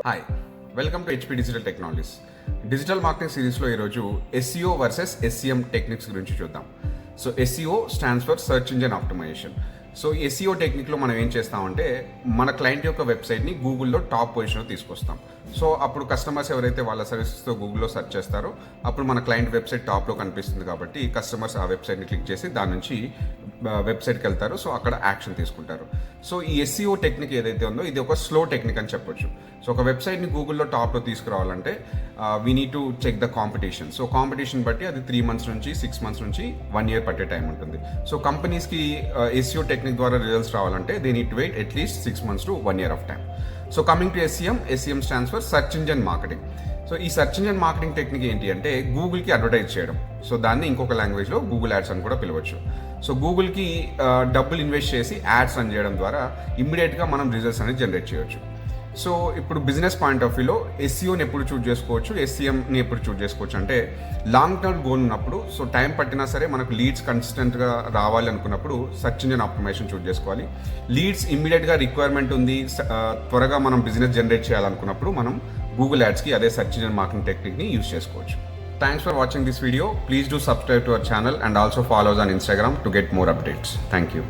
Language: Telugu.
Hi, welcome to HP digital technologies. Digital marketing సిరీస్లో ఈరోజు ఎస్ఈఓ వర్సెస్ ఎస్ఈఎం టెక్నిక్స్ గురించి చూద్దాం. So SEO stands for search engine optimisation. So SEO టెక్నిక్లో మనం ఏం చేస్తామంటే మన క్లయింట్ యొక్క వెబ్సైట్ని గూగుల్లో టాప్ పొజిషన్లో తీసుకొస్తాం. సో అప్పుడు కస్టమర్స్ ఎవరైతే వాళ్ళ సర్వీసెస్తో గూగుల్లో సెర్చ్ చేస్తారో అప్పుడు మన క్లయింట్ వెబ్సైట్ టాప్లో కనిపిస్తుంది కాబట్టి కస్టమర్స్ ఆ వెబ్సైట్ని క్లిక్ చేసి దాని నుంచి వెబ్సైట్కి వెళ్తారు. సో అక్కడ యాక్షన్ తీసుకుంటారు. సో ఈ ఎస్ఈఓ టెక్నిక్ ఏదైతే ఉందో ఇది ఒక స్లో టెక్నిక్ అని చెప్పొచ్చు. సో ఒక వెబ్సైట్ని గూగుల్లో టాప్లో తీసుకురావాలంటే we need to check the competition. So competition బట్టి అది 3 months నుంచి 6 months నుంచి 1 year పట్టే టైం ఉంటుంది. సో కంపెనీస్కి ఎస్ఈఓ టెక్నిక్ ద్వారా రిజల్ట్స్ రావాలంటే they need to wait at least 6 months to 1 year of time. So coming to SEM stands for search engine marketing. So ఈ సర్చ్ ఇంజిన్ మార్కెటింగ్ టెక్నిక్ ఏంటి అంటే గూగుల్కి అడ్వర్టైజ్ చేయడం. సో దాన్ని ఇంకొక లాంగ్వేజ్లో గూగుల్ యాడ్స్ అని కూడా పిలవచ్చు. సో గూగుల్కి డబ్బులు ఇన్వెస్ట్ చేసి యాడ్స్ రన్ చేయడం ద్వారా ఇమ్మీడియట్గా మనం రిజల్ట్స్ అనేది జనరేట్ చేయొచ్చు. సో ఇప్పుడు బిజినెస్ పాయింట్ ఆఫ్ వ్యూలో ఎస్ఈఓని ఎప్పుడు చూజ్ చేసుకోవచ్చు, ఎస్ఈఎంని ఎప్పుడు చూజ్ చేసుకోవచ్చు అంటే లాంగ్ టర్మ్ గోల్ ఉన్నప్పుడు, సో టైం పట్టినా సరే మనకు లీడ్స్ కన్సిస్టెంట్గా రావాలి అనుకున్నప్పుడు సర్చ్ ఇంజిన్ ఆప్టిమైజేషన్ చూజ్ చేసుకోవాలి. లీడ్స్ ఇమ్మీడియట్గా రిక్వైర్మెంట్ ఉంది, త్వరగా మనం బిజినెస్ జనరేట్ చేయాలనుకున్నప్పుడు మనం గూగుల్ యాడ్స్కి అదే సర్చ్ ఇంజిన్ మార్కెటింగ్ టెక్నిక్ని యూజ్ చేసుకోవచ్చు. Thanks for watching this video. Please do subscribe to our channel and also follow us on Instagram to get more updates. Thank you.